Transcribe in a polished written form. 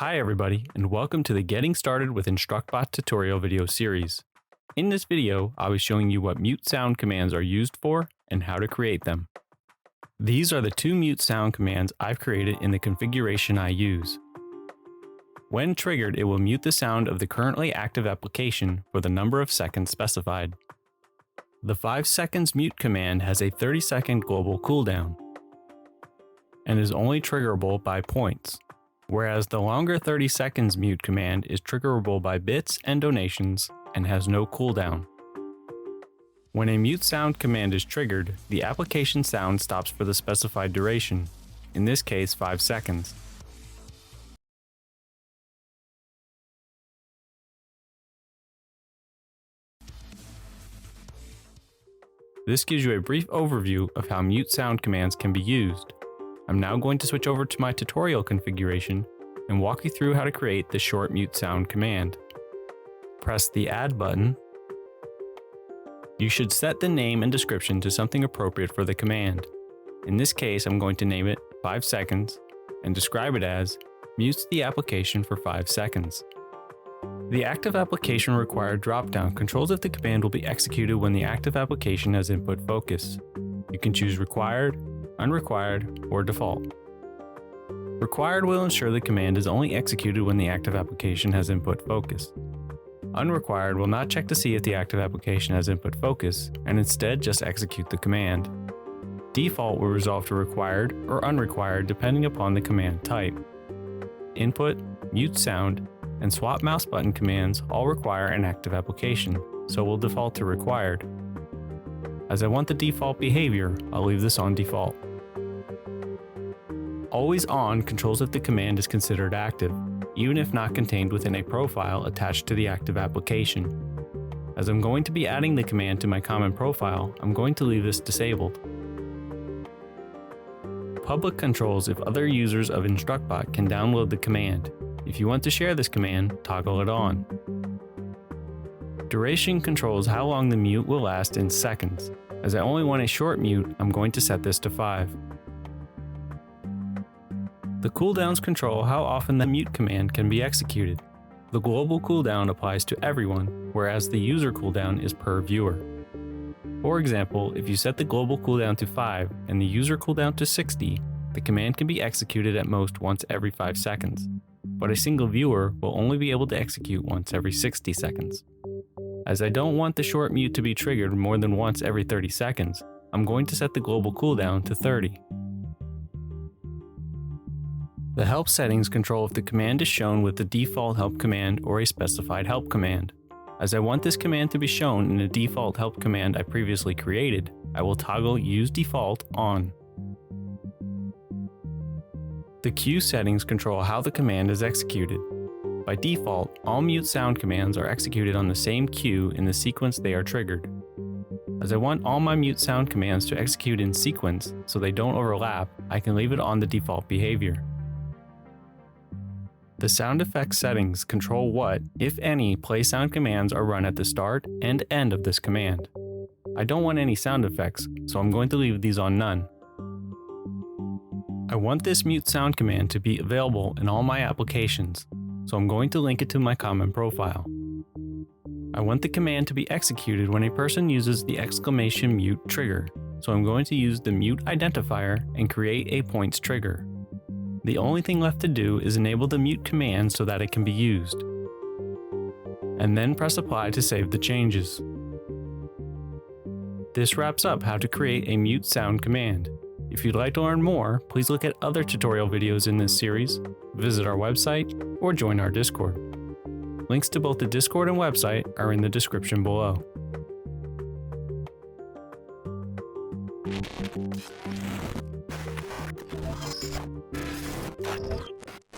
Hi everybody, and welcome to the Getting Started with InstructBot tutorial video series. In this video, I'll be showing you what mute sound commands are used for and how to create them. These are the two mute sound commands I've created in the configuration I use. When triggered, it will mute the sound of the currently active application for the number of seconds specified. The 5 seconds mute command has a 30-second global cooldown and is only triggerable by points, whereas the longer 30 seconds mute command is triggerable by bits and donations and has no cooldown. When a mute sound command is triggered, the application sound stops for the specified duration, in this case 5 seconds. This gives you a brief overview of how mute sound commands can be used. I'm now going to switch over to my tutorial configuration and walk you through how to create the short mute sound command. Press the Add button. You should set the name and description to something appropriate for the command. In this case, I'm going to name it 5 seconds and describe it as mutes the application for 5 seconds. The active application required dropdown controls if the command will be executed when the active application has input focus. You can choose required, unrequired, or default. Required will ensure the command is only executed when the active application has input focus. Unrequired will not check to see if the active application has input focus and instead just execute the command. Default will resolve to required or unrequired depending upon the command type. Input, mute sound, and swap mouse button commands all require an active application, so will default to required. As I want the default behavior, I'll leave this on default. Always on controls if the command is considered active, even if not contained within a profile attached to the active application. As I'm going to be adding the command to my common profile, I'm going to leave this disabled. Public controls if other users of InstructBot can download the command. If you want to share this command, toggle it on. Duration controls how long the mute will last in seconds. As I only want a short mute, I'm going to set this to 5. The cooldowns control how often the mute command can be executed. The global cooldown applies to everyone, whereas the user cooldown is per viewer. For example, if you set the global cooldown to 5 and the user cooldown to 60, the command can be executed at most once every 5 seconds, but a single viewer will only be able to execute once every 60 seconds. As I don't want the short mute to be triggered more than once every 30 seconds, I'm going to set the global cooldown to 30. The help settings control if the command is shown with the default help command or a specified help command. As I want this command to be shown in the default help command I previously created, I will toggle Use Default on. The queue settings control how the command is executed. By default, all mute sound commands are executed on the same queue in the sequence they are triggered. As I want all my mute sound commands to execute in sequence so they don't overlap, I can leave it on the default behavior. The sound effects settings control what, if any, play sound commands are run at the start and end of this command. I don't want any sound effects, so I'm going to leave these on none. I want this mute sound command to be available in all my applications, so I'm going to link it to my common profile. I want the command to be executed when a person uses the exclamation mute trigger, so I'm going to use the mute identifier and create a points trigger. The only thing left to do is enable the mute command so that it can be used, and then press apply to save the changes. This wraps up how to create a mute sound command. If you'd like to learn more, please look at other tutorial videos in this series, visit our website, or join our Discord. Links to both the Discord and website are in the description below.